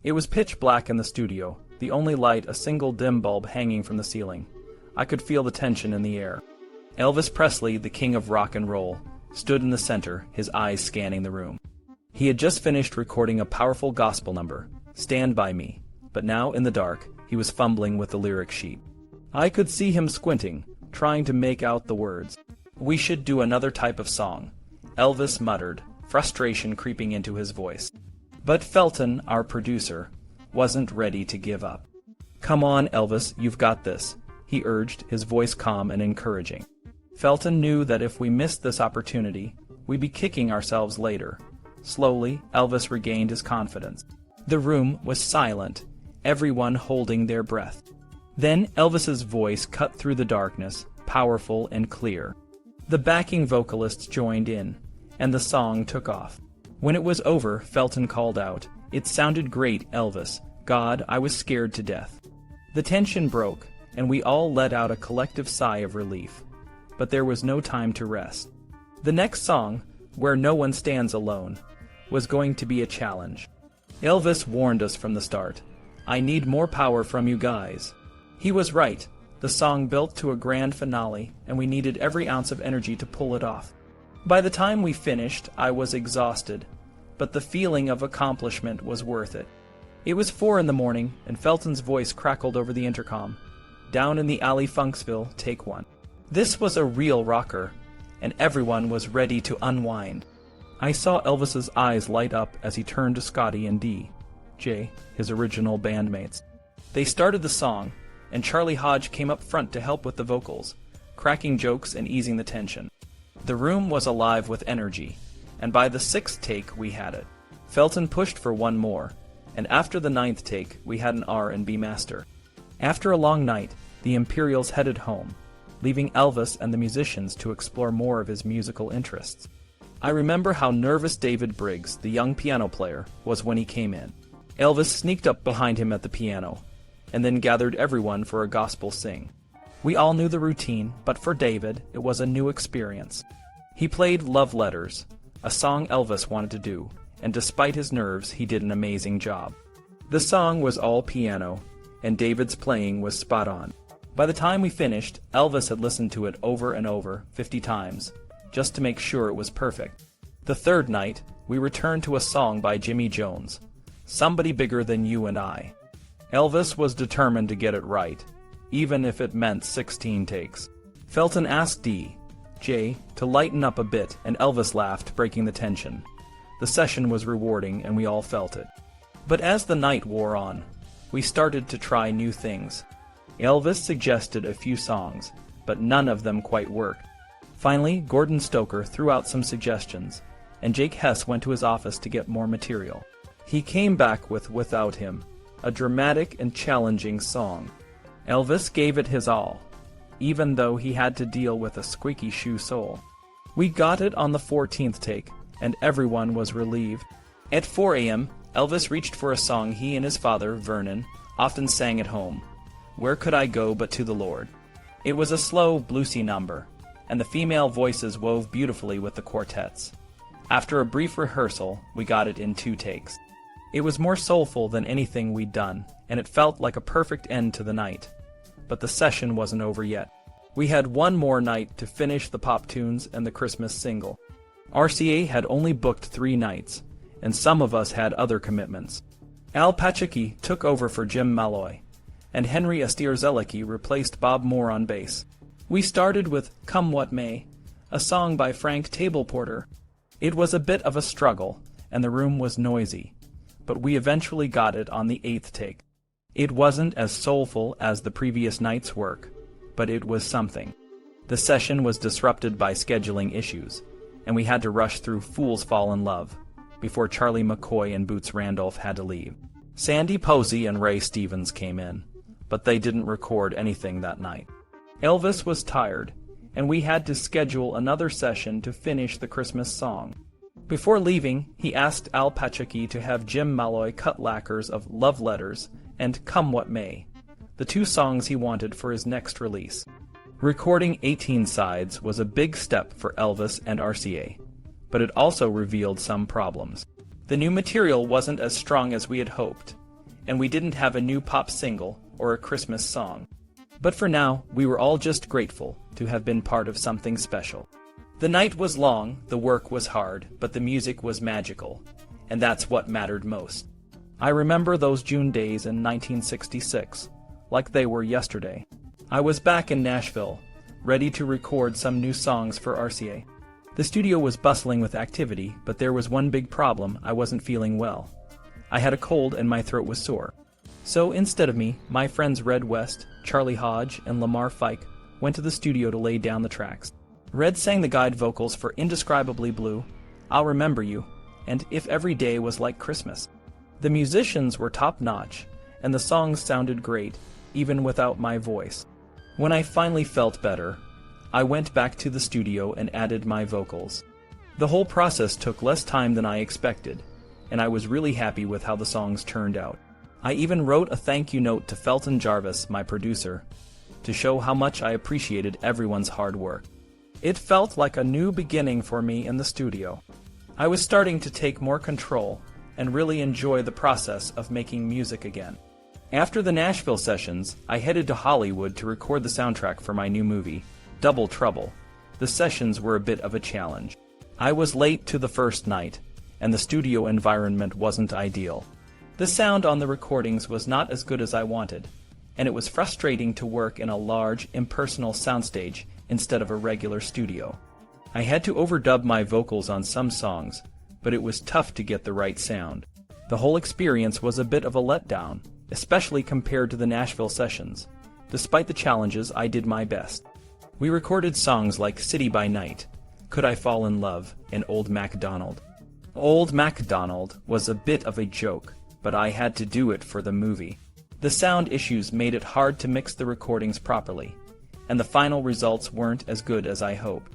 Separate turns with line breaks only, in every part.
It was pitch black in the studio, the only light a single dim bulb hanging from the ceiling. I could feel the tension in the air. Elvis Presley, the king of rock and roll, stood in the center, his eyes scanning the room. He had just finished recording a powerful gospel number, Stand By Me, but now, in the dark, he was fumbling with the lyric sheet. I could see him squinting, trying to make out the words. "We should do another type of song," Elvis muttered, frustration creeping into his voice. But Felton, our producer, wasn't ready to give up. "Come on, Elvis, you've got this," he urged, his voice calm and encouraging. Felton knew that if we missed this opportunity, we'd be kicking ourselves later. Slowly, Elvis regained his confidence. The room was silent, everyone holding their breath. Then Elvis's voice cut through the darkness, powerful and clear. The backing vocalists joined in, and the song took off. When it was over, Felton called out, "It sounded great, Elvis. God, I was scared to death." The tension broke, and we all let out a collective sigh of relief. But there was no time to rest. The next song, Where No One Stands Alone, was going to be a challenge. Elvis warned us from the start, "I need more power from you guys." He was right. The song built to a grand finale, and we needed every ounce of energy to pull it off. By the time we finished, I was exhausted, but the feeling of accomplishment was worth it. It was 4 in the morning, and Felton's voice crackled over the intercom. "Down in the alley Funksville, take one." This was a real rocker, and everyone was ready to unwind. I saw Elvis's eyes light up as he turned to Scotty and Jay, his original bandmates. They started the song, and Charlie Hodge came up front to help with the vocals, cracking jokes and easing the tension. The room was alive with energy, and by the 6th take we had it. Felton pushed for one more, and after the 9th take we had an R&B master. After a long night, the Imperials headed home, leaving Elvis and the musicians to explore more of his musical interests. I remember how nervous David Briggs, the young piano player, was when he came in. Elvis sneaked up behind him at the piano, and then gathered everyone for a gospel sing. We all knew the routine, but for David, it was a new experience. He played Love Letters, a song Elvis wanted to do, and despite his nerves, he did an amazing job. The song was all piano, and David's playing was spot on. By the time we finished, Elvis had listened to it over and over, 50 times, just to make sure it was perfect. The 3rd night, we returned to a song by Jimmy Jones, Somebody Bigger Than You and I. Elvis was determined to get it right, even if it meant 16 takes. Felton asked Jay to lighten up a bit, and Elvis laughed, breaking the tension. The session was rewarding, and we all felt it. But as the night wore on, we started to try new things. Elvis suggested a few songs, but none of them quite worked. Finally, Gordon Stoker threw out some suggestions, and Jake Hess went to his office to get more material. He came back with Without Him, a dramatic and challenging song. Elvis gave it his all, even though he had to deal with a squeaky shoe sole. We got it on the 14th take, and everyone was relieved. At 4 a.m., Elvis reached for a song he and his father, Vernon, often sang at home, Where Could I Go But to the Lord? It was a slow, bluesy number, and the female voices wove beautifully with the quartets. After a brief rehearsal, we got it in 2 takes. It was more soulful than anything we'd done, and it felt like a perfect end to the night. But the session wasn't over yet. We had one more night to finish the pop tunes and the Christmas single. RCA had only booked 3 nights, and some of us had other commitments. Al Pachacki took over for Jim Malloy, and Henry Astierzelecki replaced Bob Moore on bass. We started with Come What May, a song by Frank Tableporter. It was a bit of a struggle, and the room was noisy, but we eventually got it on the 8th take. It wasn't as soulful as the previous night's work, but it was something. The session was disrupted by scheduling issues, and we had to rush through Fools Fall in Love before Charlie McCoy and Boots Randolph had to leave. Sandy Posey and Ray Stevens came in, but they didn't record anything that night. Elvis was tired, and we had to schedule another session to finish the Christmas song. Before leaving, he asked Al Pachacki to have Jim Malloy cut lacquers of Love Letters and Come What May, the 2 songs he wanted for his next release. Recording 18 sides was a big step for Elvis and RCA, but it also revealed some problems. The new material wasn't as strong as we had hoped, and we didn't have a new pop single or a Christmas song. But for now, we were all just grateful to have been part of something special. The night was long, the work was hard, but the music was magical, and that's what mattered most. I remember those June days in 1966, like they were yesterday. I was back in Nashville, ready to record some new songs for RCA. The studio was bustling with activity, but there was one big problem: I wasn't feeling well. I had a cold and my throat was sore. So instead of me, my friends Red West, Charlie Hodge, and Lamar Fike went to the studio to lay down the tracks. Red sang the guide vocals for Indescribably Blue, I'll Remember You, and If Every Day Was Like Christmas. The musicians were top-notch, and the songs sounded great, even without my voice. When I finally felt better, I went back to the studio and added my vocals. The whole process took less time than I expected, and I was really happy with how the songs turned out. I even wrote a thank you note to Felton Jarvis, my producer, to show how much I appreciated everyone's hard work. It felt like a new beginning for me in the studio. I was starting to take more control and really enjoy the process of making music again. After the Nashville sessions, I headed to Hollywood to record the soundtrack for my new movie, Double Trouble. The sessions were a bit of a challenge. I was late to the first night, and the studio environment wasn't ideal. The sound on the recordings was not as good as I wanted, and it was frustrating to work in a large, impersonal soundstage instead of a regular studio. I had to overdub my vocals on some songs, but it was tough to get the right sound. The whole experience was a bit of a letdown, especially compared to the Nashville sessions. Despite the challenges, I did my best. We recorded songs like City by Night, Could I Fall in Love, and Old MacDonald. Old MacDonald was a bit of a joke, but I had to do it for the movie. The sound issues made it hard to mix the recordings properly, and the final results weren't as good as I hoped.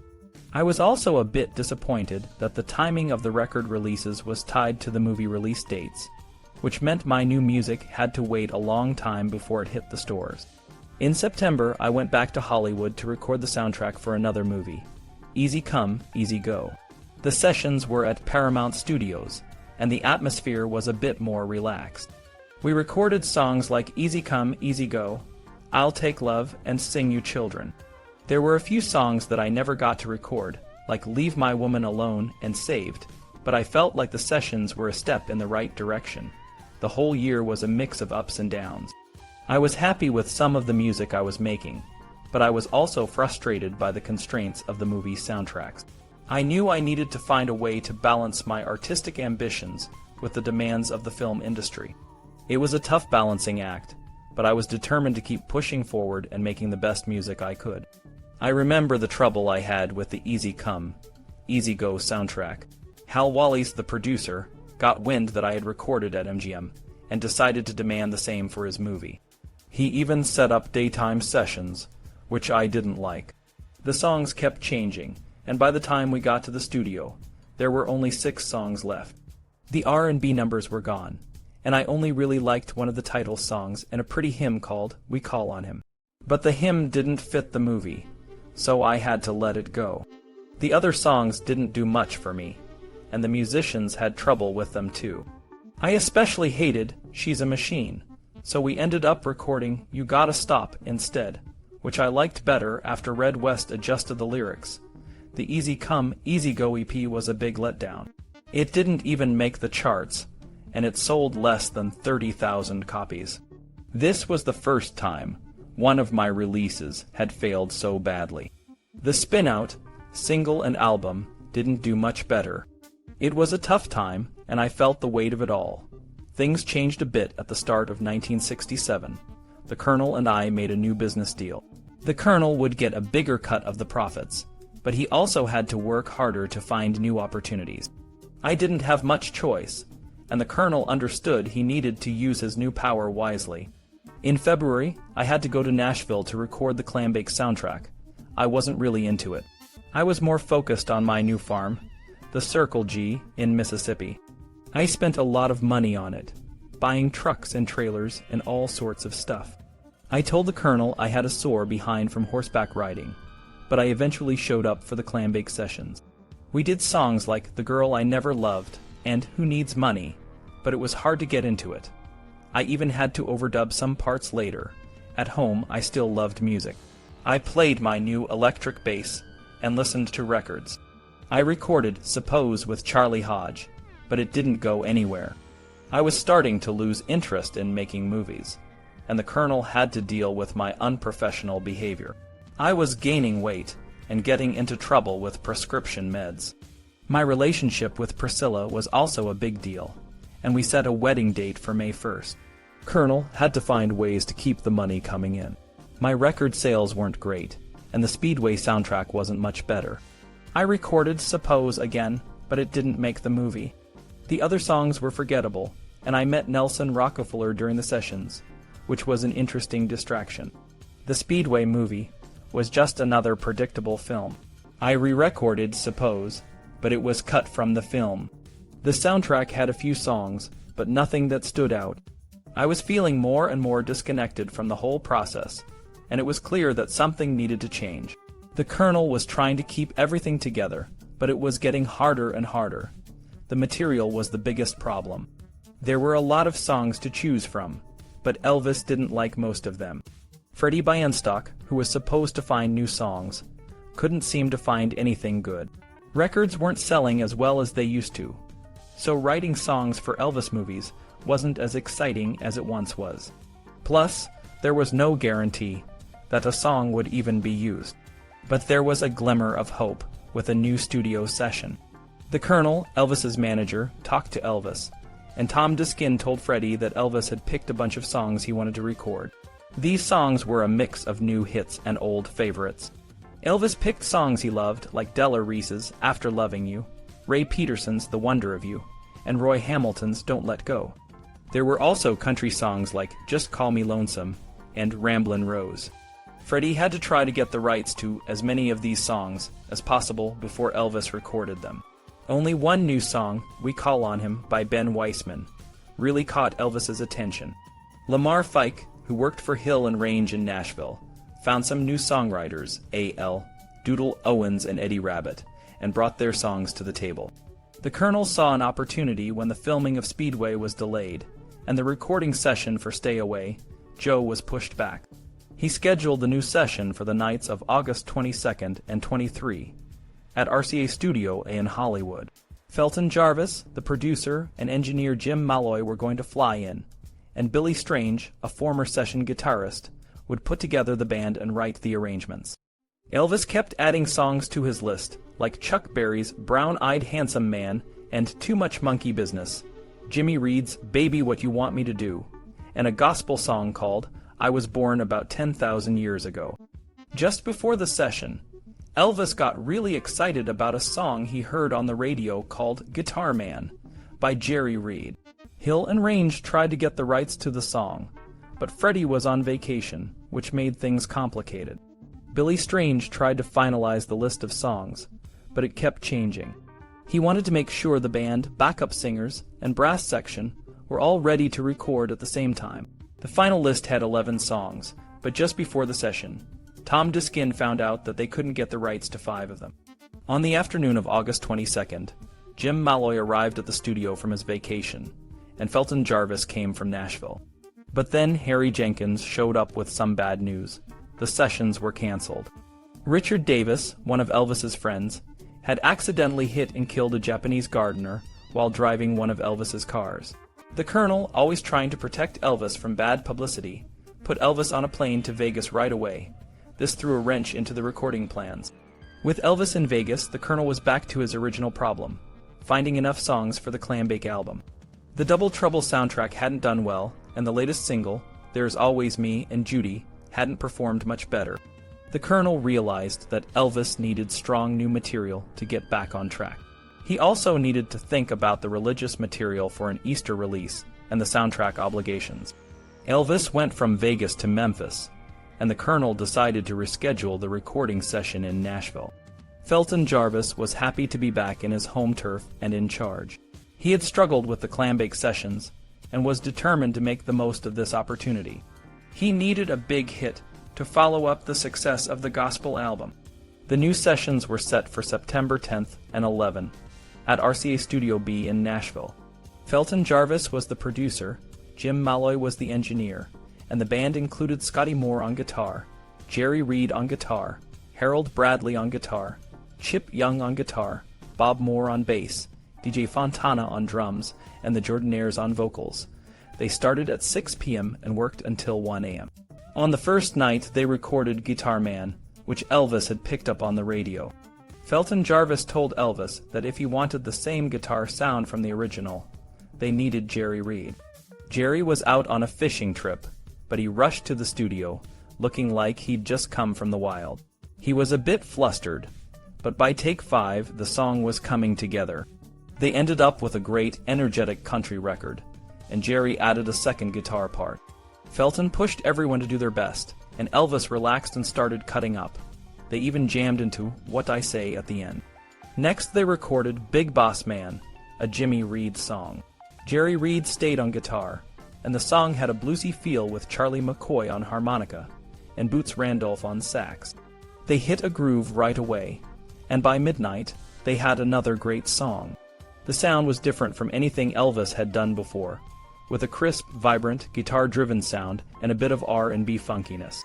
I was also a bit disappointed that the timing of the record releases was tied to the movie release dates, which meant my new music had to wait a long time before it hit the stores. In September, I went back to Hollywood to record the soundtrack for another movie, Easy Come, Easy Go. The sessions were at Paramount Studios, and the atmosphere was a bit more relaxed. We recorded songs like Easy Come, Easy Go, I'll Take Love, and Sing You Children. There were a few songs that I never got to record, like Leave My Woman Alone and Saved, but I felt like the sessions were a step in the right direction. The whole year was a mix of ups and downs. I was happy with some of the music I was making, but I was also frustrated by the constraints of the movie's soundtracks. I knew I needed to find a way to balance my artistic ambitions with the demands of the film industry. It was a tough balancing act, but I was determined to keep pushing forward and making the best music I could. I remember the trouble I had with the Easy Come, Easy Go soundtrack. Hal Wallis, the producer, got wind that I had recorded at MGM and decided to demand the same for his movie. He even set up daytime sessions, which I didn't like. The songs kept changing, and by the time we got to the studio, there were only 6 songs left. The R&B numbers were gone, and I only really liked one of the title songs and a pretty hymn called We Call on Him. But the hymn didn't fit the movie, so I had to let it go. The other songs didn't do much for me, and the musicians had trouble with them too. I especially hated She's a Machine, so we ended up recording You Gotta Stop instead, which I liked better after Red West adjusted the lyrics. The Easy Come, Easy Go EP was a big letdown. It didn't even make the charts, and it sold less than 30,000 copies. This was the first time one of my releases had failed so badly. The spin-out, single and album, didn't do much better. It was a tough time, and I felt the weight of it all. Things changed a bit at the start of 1967. The Colonel and I made a new business deal. The Colonel would get a bigger cut of the profits, but he also had to work harder to find new opportunities. I didn't have much choice, and the Colonel understood he needed to use his new power wisely. In February, I had to go to Nashville to record the Clambake soundtrack. I wasn't really into it. I was more focused on my new farm, the Circle G, in Mississippi. I spent a lot of money on it, buying trucks and trailers and all sorts of stuff. I told the Colonel I had a sore behind from horseback riding, but I eventually showed up for the Clambake sessions. We did songs like The Girl I Never Loved and Who Needs Money, but it was hard to get into it. I even had to overdub some parts later. At home, I still loved music. I played my new electric bass and listened to records. I recorded Suppose with Charlie Hodge, but it didn't go anywhere. I was starting to lose interest in making movies, and the Colonel had to deal with my unprofessional behavior. I was gaining weight and getting into trouble with prescription meds. My relationship with Priscilla was also a big deal, and we set a wedding date for May 1st. Colonel had to find ways to keep the money coming in. My record sales weren't great, and the Speedway soundtrack wasn't much better. I recorded Suppose again, but it didn't make the movie. The other songs were forgettable, and I met Nelson Rockefeller during the sessions, which was an interesting distraction. The Speedway movie was just another predictable film. I re-recorded Suppose, but it was cut from the film. The soundtrack had a few songs, but nothing that stood out. I was feeling more and more disconnected from the whole process, and it was clear that something needed to change. The Colonel was trying to keep everything together, but it was getting harder and harder. The material was the biggest problem. There were a lot of songs to choose from, but Elvis didn't like most of them. Freddie Bienstock, who was supposed to find new songs, couldn't seem to find anything good. Records weren't selling as well as they used to, so writing songs for Elvis movies wasn't as exciting as it once was. Plus, there was no guarantee that a song would even be used. But there was a glimmer of hope with a new studio session. The Colonel, Elvis's manager, talked to Elvis, and Tom Diskin told Freddie that Elvis had picked a bunch of songs he wanted to record. These songs were a mix of new hits and old favorites. Elvis picked songs he loved, like Della Reese's After Loving You, Ray Peterson's The Wonder of You, and Roy Hamilton's Don't Let Go. There were also country songs like Just Call Me Lonesome and Ramblin' Rose. Freddie had to try to get the rights to as many of these songs as possible before Elvis recorded them. Only one new song, We Call on Him by Ben Weissman, really caught Elvis's attention. Lamar Fike, who worked for Hill and Range in Nashville, found some new songwriters, A.L., Doodle Owens and Eddie Rabbitt, and brought their songs to the table. The Colonel saw an opportunity when the filming of Speedway was delayed, and the recording session for Stay Away, Joe, was pushed back. He scheduled the new session for the nights of August 22nd and 23 at RCA Studio in Hollywood. Felton, Jarvis, the producer, and engineer Jim Malloy were going to fly in, and Billy Strange, a former session guitarist, would put together the band and write the arrangements. Elvis kept adding songs to his list, like Chuck Berry's Brown-Eyed Handsome Man and Too Much Monkey Business, Jimmy Reed's Baby What You Want Me to Do, and a gospel song called I Was Born About 10,000 Years Ago. Just before the session, Elvis got really excited about a song he heard on the radio called Guitar Man by Jerry Reed. Hill and Range tried to get the rights to the song, but Freddie was on vacation, which made things complicated. Billy Strange tried to finalize the list of songs, but it kept changing. He wanted to make sure the band, backup singers, and brass section were all ready to record at the same time. The final list had 11 songs, but just before the session, Tom Diskin found out that they couldn't get the rights to 5 of them. On the afternoon of August 22nd, Jim Malloy arrived at the studio from his vacation, and Felton Jarvis came from Nashville. But then Harry Jenkins showed up with some bad news. The sessions were canceled. Richard Davis, one of Elvis's friends, had accidentally hit and killed a Japanese gardener while driving one of Elvis's cars. The Colonel, always trying to protect Elvis from bad publicity, put Elvis on a plane to Vegas right away. This threw a wrench into the recording plans. With Elvis in Vegas, the Colonel was back to his original problem, finding enough songs for the Clambake album. The Double Trouble soundtrack hadn't done well, and the latest single, There's Always Me and Judy, hadn't performed much better. The Colonel realized that Elvis needed strong new material to get back on track. He also needed to think about the religious material for an Easter release and the soundtrack obligations. Elvis went from Vegas to Memphis, and the Colonel decided to reschedule the recording session in Nashville. Felton Jarvis was happy to be back in his home turf and in charge. He had struggled with the Clambake sessions and was determined to make the most of this opportunity. He needed a big hit to follow up the success of the gospel album. The new sessions were set for September 10th and 11th at RCA Studio B in Nashville. Felton Jarvis was the producer, Jim Malloy was the engineer, and the band included Scotty Moore on guitar, Jerry Reed on guitar, Harold Bradley on guitar, Chip Young on guitar, Bob Moore on bass, DJ Fontana on drums, and the Jordanaires on vocals. They started at 6 p.m. and worked until 1 a.m. On the first night, they recorded Guitar Man, which Elvis had picked up on the radio. Felton Jarvis told Elvis that if he wanted the same guitar sound from the original, they needed Jerry Reed. Jerry was out on a fishing trip, but he rushed to the studio, looking like he'd just come from the wild. He was a bit flustered, but by take 5, the song was coming together. They ended up with a great, energetic country record, and Jerry added a second guitar part. Felton pushed everyone to do their best, and Elvis relaxed and started cutting up. They even jammed into What I Say at the end. Next they recorded Big Boss Man, a Jimmy Reed song. Jerry Reed stayed on guitar, and the song had a bluesy feel with Charlie McCoy on harmonica and Boots Randolph on sax. They hit a groove right away, and by midnight they had another great song. The sound was different from anything Elvis had done before, with a crisp, vibrant, guitar-driven sound and a bit of R&B funkiness.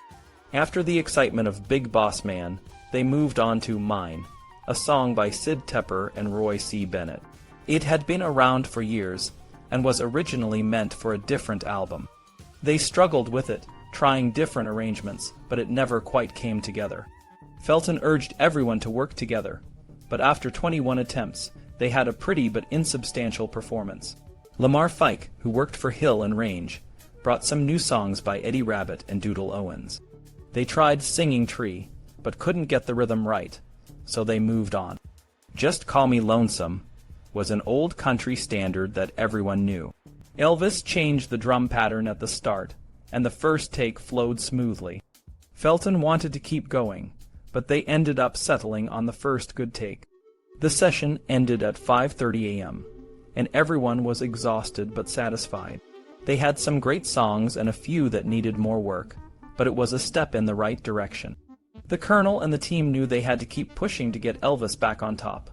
After the excitement of Big Boss Man, they moved on to Mine, a song by Sid Tepper and Roy C. Bennett. It had been around for years and was originally meant for a different album. They struggled with it, trying different arrangements, but it never quite came together. Felton urged everyone to work together, but after 21 attempts, they had a pretty but insubstantial performance. Lamar Fike, who worked for Hill and Range, brought some new songs by Eddie Rabbitt and Doodle Owens. They tried Singing Tree, but couldn't get the rhythm right, so they moved on. Just Call Me Lonesome was an old country standard that everyone knew. Elvis changed the drum pattern at the start, and the first take flowed smoothly. Felton wanted to keep going, but they ended up settling on the first good take. The session ended at 5:30 a.m., and everyone was exhausted but satisfied. They had some great songs and a few that needed more work, but it was a step in the right direction. The Colonel and the team knew they had to keep pushing to get Elvis back on top.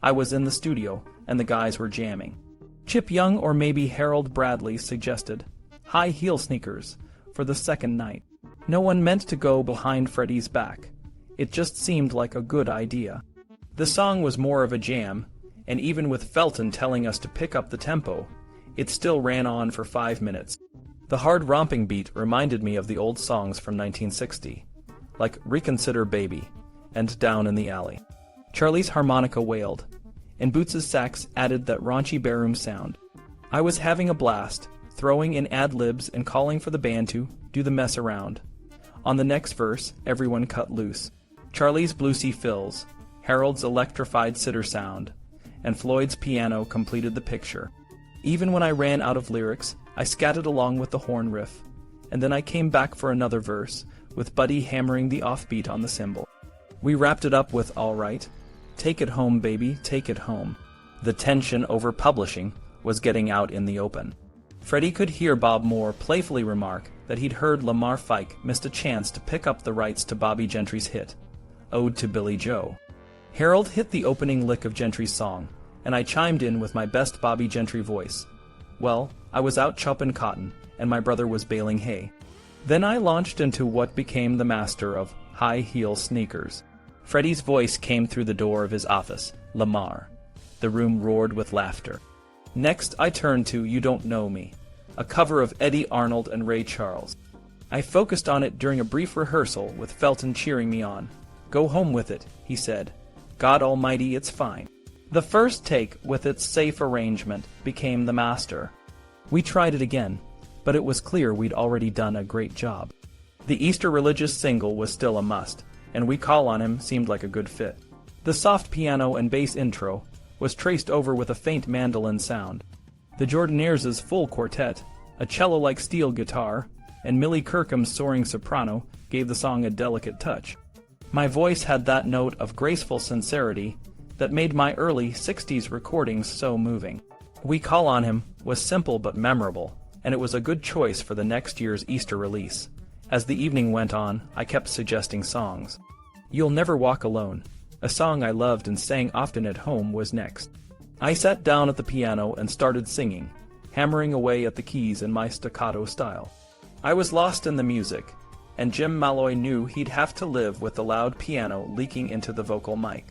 I was in the studio, and the guys were jamming. Chip Young or maybe Harold Bradley suggested high heel sneakers for the second night. No one meant to go behind Freddie's back. It just seemed like a good idea. The song was more of a jam, and even with Felton telling us to pick up the tempo, it still ran on for 5 minutes. The hard romping beat reminded me of the old songs from 1960, like Reconsider Baby and Down in the Alley. Charlie's harmonica wailed, and Boots's sax added that raunchy barroom sound. I was having a blast, throwing in ad-libs and calling for the band to do the mess around. On the next verse, everyone cut loose. Charlie's bluesy fills, Harold's electrified sitar sound, and Floyd's piano completed the picture. Even when I ran out of lyrics, I scattered along with the horn riff, and then I came back for another verse, with Buddy hammering the offbeat on the cymbal. We wrapped it up with All Right, Take It Home Baby, Take It Home. The tension over publishing was getting out in the open. Freddie could hear Bob Moore playfully remark that he'd heard Lamar Fike missed a chance to pick up the rights to Bobby Gentry's hit, Ode to Billy Joe. Harold hit the opening lick of Gentry's song, and I chimed in with my best Bobby Gentry voice. Well, I was out chopping cotton, and my brother was baling hay. Then I launched into what became the master of high heel sneakers. Freddie's voice came through the door of his office, Lamar. The room roared with laughter. Next I turned to You Don't Know Me, a cover of Eddie Arnold and Ray Charles. I focused on it during a brief rehearsal with Felton cheering me on. Go home with it, he said. God almighty, it's fine. The first take, with its safe arrangement, became the master. We tried it again, but it was clear we'd already done a great job. The Easter religious single was still a must, and We Call on Him seemed like a good fit. The soft piano and bass intro was traced over with a faint mandolin sound. The Jordanaires' full quartet, a cello-like steel guitar, and Millie Kirkham's soaring soprano gave the song a delicate touch. My voice had that note of graceful sincerity that made my early 60s recordings so moving. We Call on Him was simple but memorable, and it was a good choice for the next year's Easter release. As the evening went on, I kept suggesting songs. You'll Never Walk Alone, a song I loved and sang often at home, was next. I sat down at the piano and started singing, hammering away at the keys in my staccato style. I was lost in the music, and Jim Malloy knew he'd have to live with the loud piano leaking into the vocal mic.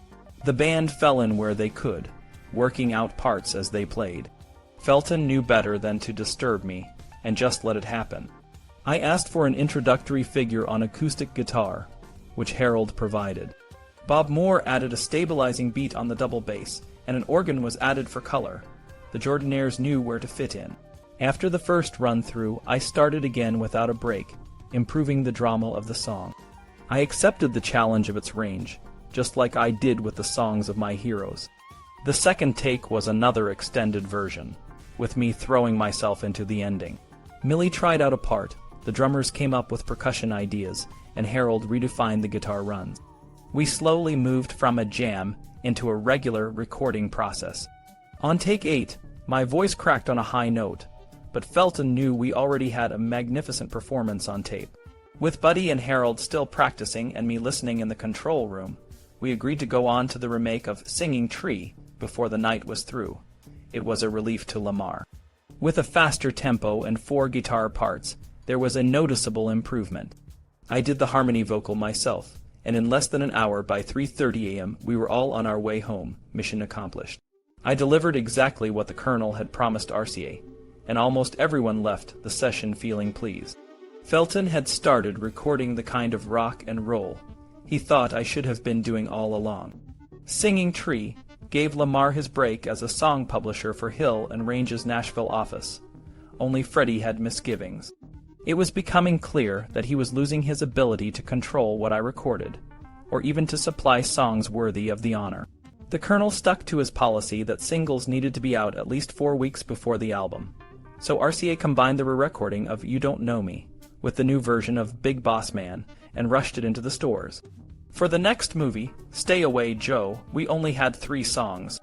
The band fell in where they could, working out parts as they played. Felton knew better than to disturb me, and just let it happen. I asked for an introductory figure on acoustic guitar, which Harold provided. Bob Moore added a stabilizing beat on the double bass, and an organ was added for color. The Jordanaires knew where to fit in. After the first run-through, I started again without a break, improving the drama of the song. I accepted the challenge of its range, just like I did with the songs of my heroes. The second take was another extended version, with me throwing myself into the ending. Millie tried out a part, the drummers came up with percussion ideas, and Harold redefined the guitar runs. We slowly moved from a jam into a regular recording process. On take 8, my voice cracked on a high note, but Felton knew we already had a magnificent performance on tape. With Buddy and Harold still practicing and me listening in the control room, we agreed to go on to the remake of Singing Tree before the night was through. It was a relief to Lamar. With a faster tempo and 4 guitar parts, there was a noticeable improvement. I did the harmony vocal myself, and in less than an hour by 3:30 a.m. we were all on our way home, mission accomplished. I delivered exactly what the Colonel had promised RCA, and almost everyone left the session feeling pleased. Felton had started recording the kind of rock and roll he thought I should have been doing all along. Singing Tree gave Lamar his break as a song publisher for Hill and Range's Nashville office. Only Freddie had misgivings. It was becoming clear that he was losing his ability to control what I recorded, or even to supply songs worthy of the honor. The Colonel stuck to his policy that singles needed to be out at least 4 weeks before the album, so RCA combined the re-recording of You Don't Know Me with the new version of Big Boss Man and rushed it into the stores. For the next movie, Stay Away, Joe, we only had 3 songs.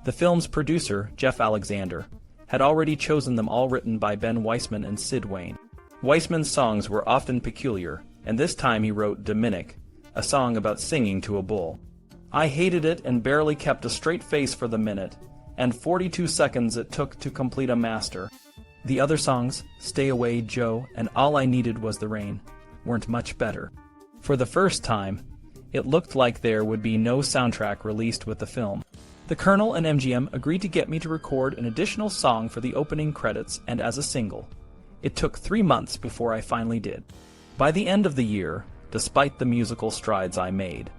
The film's producer, Jeff Alexander, had already chosen them, all written by Ben Weissman and Sid Wayne. Weissman's songs were often peculiar, and this time he wrote Dominic, a song about singing to a bull. I hated it and barely kept a straight face for the minute, and 42 seconds it took to complete a master. The other songs, Stay Away, Joe, and All I Needed Was the Rain, weren't much better. For the first time, it looked like there would be no soundtrack released with the film. The Colonel and MGM agreed to get me to record an additional song for the opening credits and as a single. It took 3 months before I finally did. By the end of the year, despite the musical strides I made,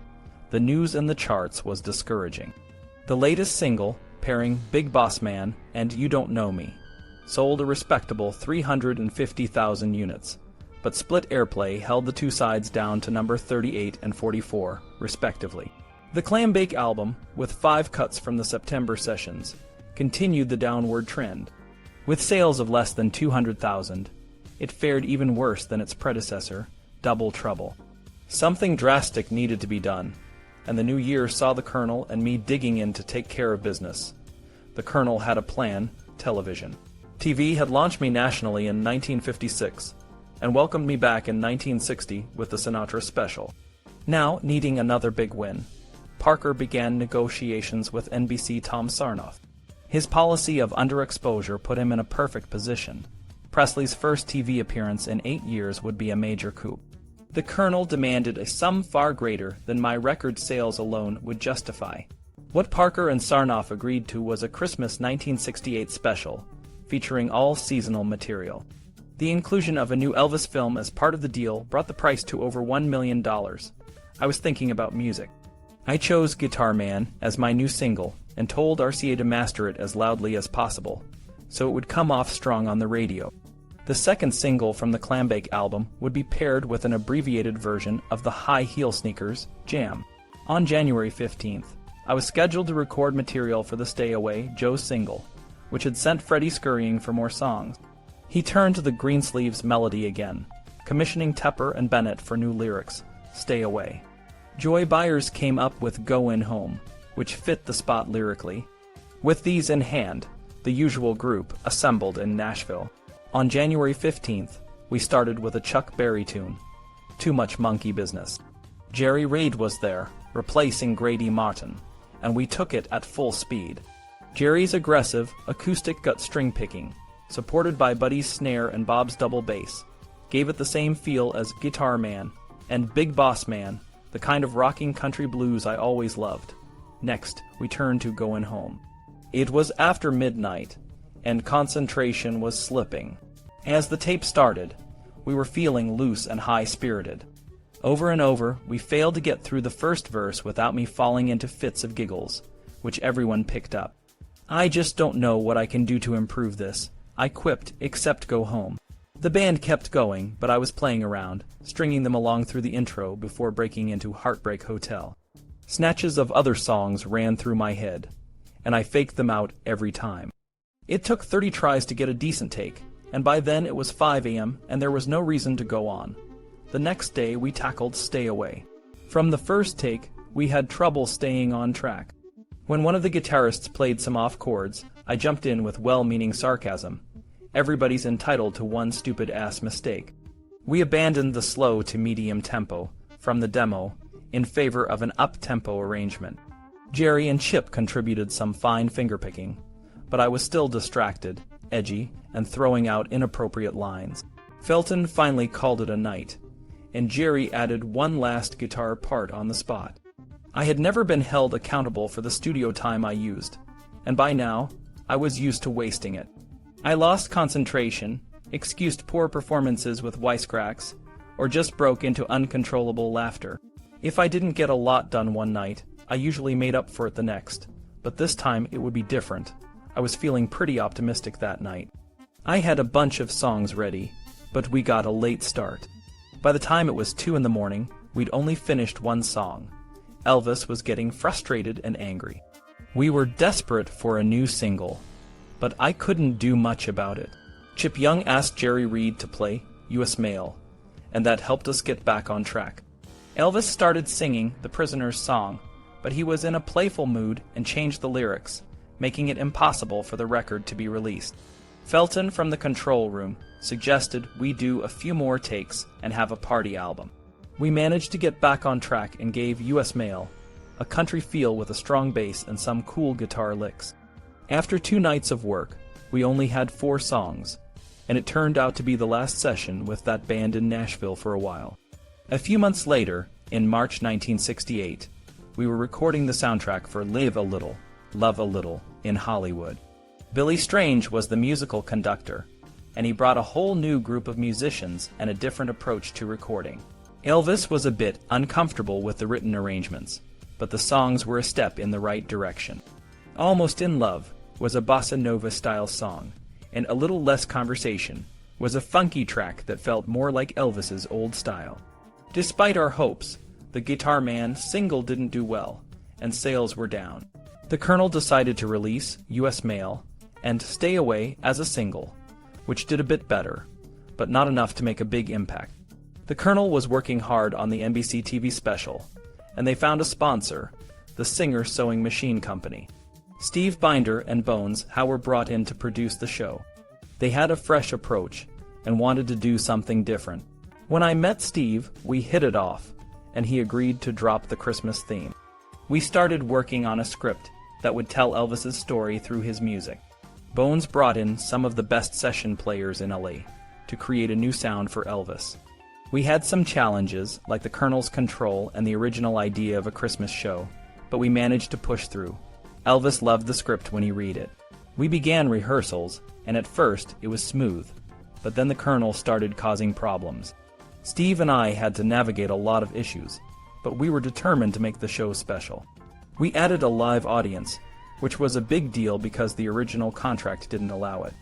the news in the charts was discouraging. The latest single, pairing Big Boss Man and You Don't Know Me, sold a respectable 350,000 units, but split airplay held the two sides down to number 38 and 44, respectively. The Clambake album, with 5 cuts from the September sessions, continued the downward trend. With sales of less than 200,000, it fared even worse than its predecessor, Double Trouble. Something drastic needed to be done, and the new year saw the Colonel and me digging in to take care of business. The Colonel had a plan: television. TV had launched me nationally in 1956, and welcomed me back in 1960 with the Sinatra special. Now, needing another big win, Parker began negotiations with NBC Tom Sarnoff. His policy of underexposure put him in a perfect position. Presley's first TV appearance in 8 years would be a major coup. The Colonel demanded a sum far greater than my record sales alone would justify. What Parker and Sarnoff agreed to was a Christmas 1968 special, featuring all seasonal material. The inclusion of a new Elvis film as part of the deal brought the price to over $1 million. I was thinking about music. I chose Guitar Man as my new single and told RCA to master it as loudly as possible, so it would come off strong on the radio. The second single from the Clambake album would be paired with an abbreviated version of the High Heel Sneakers, Jam. On January 15th, I was scheduled to record material for the Stay Away, Joe single, which had sent Freddie scurrying for more songs. He turned to the Greensleeves melody again, commissioning Tepper and Bennett for new lyrics, Stay Away. Joy Byers came up with Goin' Home, which fit the spot lyrically. With these in hand, the usual group assembled in Nashville. On January 15th, we started with a Chuck Berry tune, Too Much Monkey Business. Jerry Reid was there, replacing Grady Martin, and we took it at full speed. Jerry's aggressive, acoustic gut string picking supported by Buddy's snare and Bob's double bass, gave it the same feel as Guitar Man and Big Boss Man, the kind of rocking country blues I always loved. Next, we turned to Goin' Home. It was after midnight, and concentration was slipping. As the tape started, we were feeling loose and high-spirited. Over and over, we failed to get through the first verse without me falling into fits of giggles, which everyone picked up. I just don't know what I can do to improve this, I quipped, except go home. The band kept going, but I was playing around, stringing them along through the intro before breaking into Heartbreak Hotel. Snatches of other songs ran through my head, and I faked them out every time. It took 30 tries to get a decent take, and by then it was 5 a.m. and there was no reason to go on. The next day we tackled Stay Away. From the first take, we had trouble staying on track. When one of the guitarists played some off chords, I jumped in with well-meaning sarcasm. Everybody's entitled to one stupid-ass mistake. We abandoned the slow to medium tempo from the demo in favor of an up-tempo arrangement. Jerry and Chip contributed some fine finger-picking, but I was still distracted, edgy, and throwing out inappropriate lines. Felton finally called it a night, and Jerry added one last guitar part on the spot. I had never been held accountable for the studio time I used, and by now, I was used to wasting it. I lost concentration, excused poor performances with wisecracks, or just broke into uncontrollable laughter. If I didn't get a lot done one night, I usually made up for it the next, but this time it would be different. I was feeling pretty optimistic that night. I had a bunch of songs ready, but we got a late start. By the time it was 2 in the morning, we'd only finished one song. Elvis was getting frustrated and angry. We were desperate for a new single, but I couldn't do much about it. Chip Young asked Jerry Reed to play U.S. Mail, and that helped us get back on track. Elvis started singing The Prisoner's Song, but he was in a playful mood and changed the lyrics, making it impossible for the record to be released. Felton from the control room suggested we do a few more takes and have a party album. We managed to get back on track and gave U.S. Mail a country feel with a strong bass and some cool guitar licks. After 2 nights of work, we only had 4 songs, and it turned out to be the last session with that band in Nashville for a while. A few months later, in March 1968, we were recording the soundtrack for Live a Little, Love a Little in Hollywood. Billy Strange was the musical conductor, and he brought a whole new group of musicians and a different approach to recording. Elvis was a bit uncomfortable with the written arrangements, but the songs were a step in the right direction. Almost in Love was a bossa nova-style song, and A Little Less Conversation was a funky track that felt more like Elvis's old style. Despite our hopes, the Guitar Man single didn't do well, and sales were down. The Colonel decided to release U.S. Mail and Stay Away as a single, which did a bit better, but not enough to make a big impact. The Colonel was working hard on the NBC TV special, and they found a sponsor, the Singer Sewing Machine Company. Steve Binder and Bones Howe were brought in to produce the show. They had a fresh approach and wanted to do something different. When I met Steve, we hit it off, and he agreed to drop the Christmas theme. We started working on a script that would tell Elvis's story through his music. Bones brought in some of the best session players in LA to create a new sound for Elvis. We had some challenges, like the Colonel's control and the original idea of a Christmas show, but we managed to push through. Elvis loved the script when he read it. We began rehearsals, and at first it was smooth, but then the Colonel started causing problems. Steve and I had to navigate a lot of issues, but we were determined to make the show special. We added a live audience, which was a big deal because the original contract didn't allow it.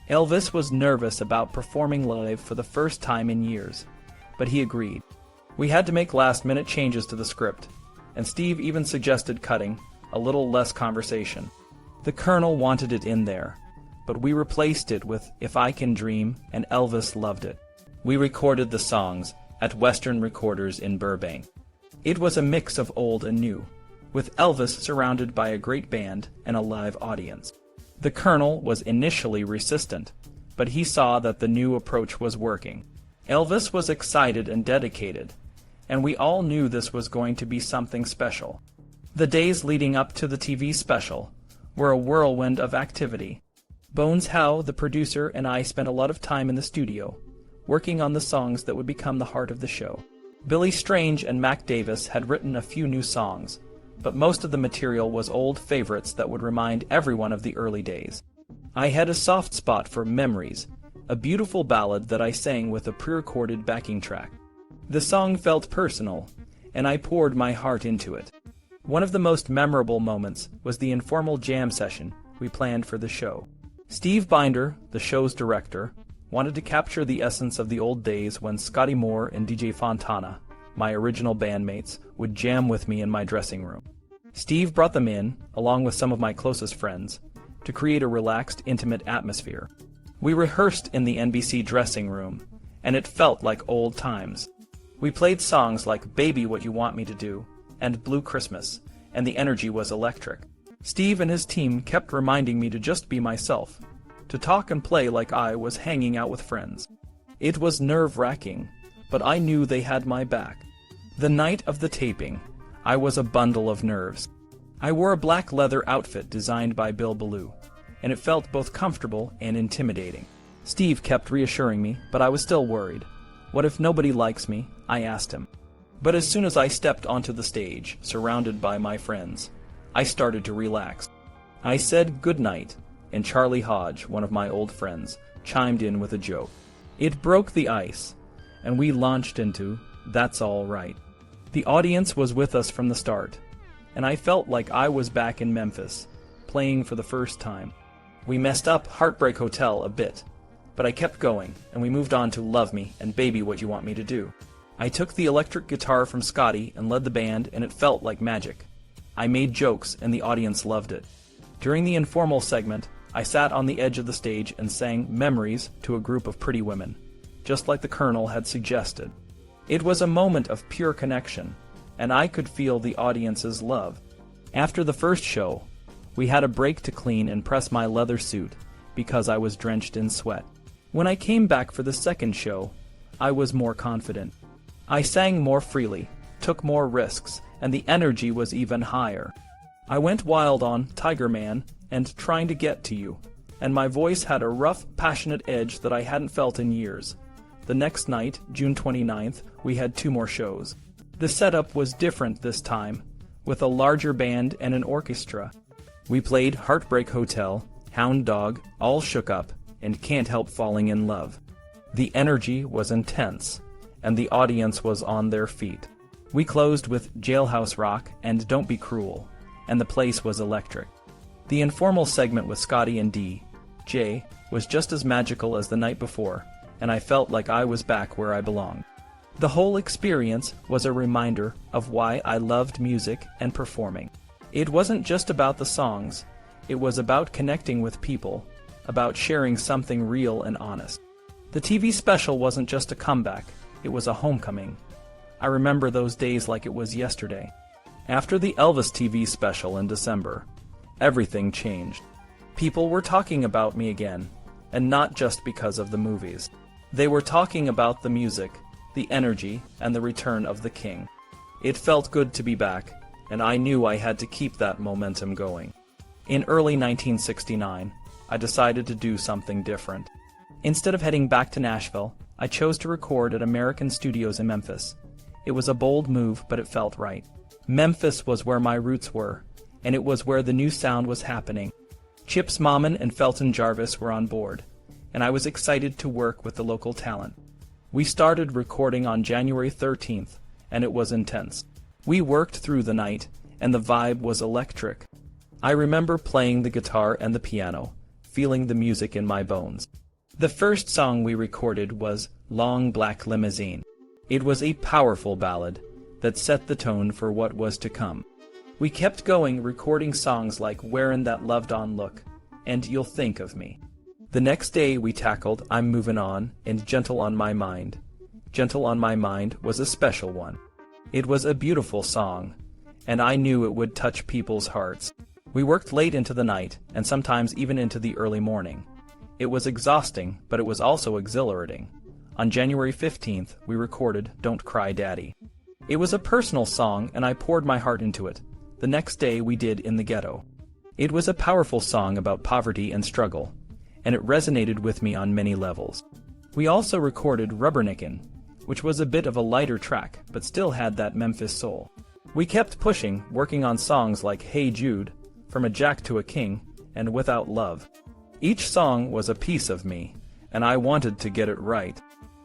Elvis was nervous about performing live for the first time in years, but he agreed. We had to make last-minute changes to the script, and Steve even suggested cutting A Little Less Conversation. The Colonel wanted it in there, but we replaced it with If I Can Dream, and Elvis loved it. We recorded the songs at Western Recorders in Burbank. It was a mix of old and new, with Elvis surrounded by a great band and a live audience. The Colonel was initially resistant, but he saw that the new approach was working. Elvis was excited and dedicated, and we all knew this was going to be something special. The days leading up to the TV special were a whirlwind of activity. Bones Howe, the producer, and I spent a lot of time in the studio, working on the songs that would become the heart of the show. Billy Strange and Mac Davis had written a few new songs, but most of the material was old favorites that would remind everyone of the early days. I had a soft spot for Memories, a beautiful ballad that I sang with a pre-recorded backing track. The song felt personal, and I poured my heart into it. One of the most memorable moments was the informal jam session we planned for the show. Steve Binder, the show's director, wanted to capture the essence of the old days when Scotty Moore and DJ Fontana, my original bandmates, would jam with me in my dressing room. Steve brought them in, along with some of my closest friends, to create a relaxed, intimate atmosphere. We rehearsed in the NBC dressing room, and it felt like old times. We played songs like Baby What You Want Me to Do and Blue Christmas, and the energy was electric. Steve and his team kept reminding me to just be myself, to talk and play like I was hanging out with friends. It was nerve-wracking, but I knew they had my back. The night of the taping, I was a bundle of nerves. I wore a black leather outfit designed by Bill Ballou, and it felt both comfortable and intimidating. Steve kept reassuring me, but I was still worried. What if nobody likes me? I asked him. But as soon as I stepped onto the stage, surrounded by my friends, I started to relax. I said goodnight, and Charlie Hodge, one of my old friends, chimed in with a joke. It broke the ice, and we launched into That's All Right. The audience was with us from the start, and I felt like I was back in Memphis, playing for the first time. We messed up Heartbreak Hotel a bit, but I kept going, and we moved on to Love Me and Baby What You Want Me to Do. I took the electric guitar from Scotty and led the band, and it felt like magic. I made jokes, and the audience loved it. During the informal segment, I sat on the edge of the stage and sang Memories to a group of pretty women, just like the Colonel had suggested. It was a moment of pure connection, and I could feel the audience's love. After the first show, we had a break to clean and press my leather suit because I was drenched in sweat. When I came back for the second show, I was more confident. I sang more freely, took more risks, and the energy was even higher. I went wild on Tiger Man and Trying to Get to You, and my voice had a rough, passionate edge that I hadn't felt in years. The next night, June 29th, we had 2 more shows. The setup was different this time, with a larger band and an orchestra. We played Heartbreak Hotel, Hound Dog, All Shook Up, and Can't Help Falling in Love. The energy was intense, and the audience was on their feet. We closed with Jailhouse Rock and Don't Be Cruel, and the place was electric. The informal segment with Scotty and Jay was just as magical as the night before, and I felt like I was back where I belonged. The whole experience was a reminder of why I loved music and performing. It wasn't just about the songs, it was about connecting with people, about sharing something real and honest. The TV special wasn't just a comeback, it was a homecoming. I remember those days like it was yesterday. After the Elvis TV special in December, everything changed. People were talking about me again, and not just because of the movies. They were talking about the music, the energy, and the return of the king. It felt good to be back, and I knew I had to keep that momentum going. In early 1969, I decided to do something different. Instead of heading back to Nashville, I chose to record at American Studios in Memphis. It was a bold move, but it felt right. Memphis was where my roots were, and it was where the new sound was happening. Chips Moman and Felton Jarvis were on board, and I was excited to work with the local talent. We started recording on January 13th, and it was intense. We worked through the night, and the vibe was electric. I remember playing the guitar and the piano, feeling the music in my bones. The first song we recorded was Long Black Limousine. It was a powerful ballad that set the tone for what was to come. We kept going, recording songs like Wearin' That Loved On Look and You'll Think of Me. The next day we tackled I'm Movin' On and Gentle on My Mind. Gentle on My Mind was a special one. It was a beautiful song, and I knew it would touch people's hearts. We worked late into the night, and sometimes even into the early morning. It was exhausting, but it was also exhilarating. On January 15th, we recorded Don't Cry Daddy. It was a personal song, and I poured my heart into it. The next day we did In the Ghetto. It was a powerful song about poverty and struggle, and it resonated with me on many levels. We also recorded Rubbernickin', which was a bit of a lighter track, but still had that Memphis soul. We kept pushing, working on songs like Hey Jude, From a Jack to a King, and Without Love. Each song was a piece of me, and I wanted to get it right.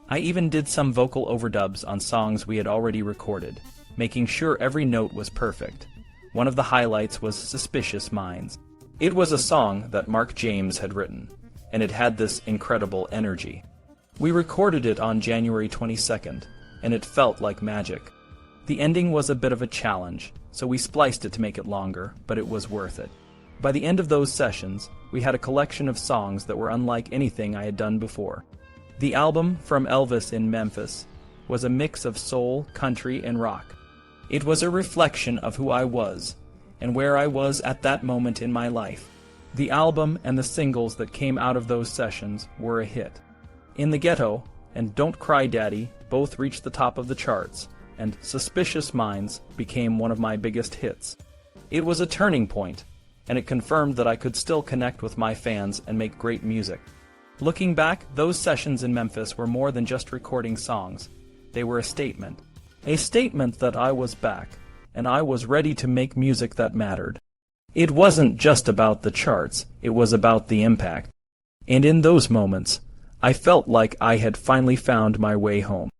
I even did some vocal overdubs on songs we had already recorded, making sure every note was perfect. One of the highlights was Suspicious Minds. It was a song that Mark James had written, and it had this incredible energy. We recorded it on January 22nd, and it felt like magic. The ending was a bit of a challenge, so we spliced it to make it longer, but it was worth it. By the end of those sessions, we had a collection of songs that were unlike anything I had done before. The album, From Elvis in Memphis, was a mix of soul, country, and rock. It was a reflection of who I was, and where I was at that moment in my life. The album and the singles that came out of those sessions were a hit. In the Ghetto and Don't Cry Daddy both reached the top of the charts, and Suspicious Minds became one of my biggest hits. It was a turning point, and it confirmed that I could still connect with my fans and make great music. Looking back, those sessions in Memphis were more than just recording songs. They were a statement. A statement that I was back, and I was ready to make music that mattered. It wasn't just about the charts, it was about the impact. And in those moments, I felt like I had finally found my way home.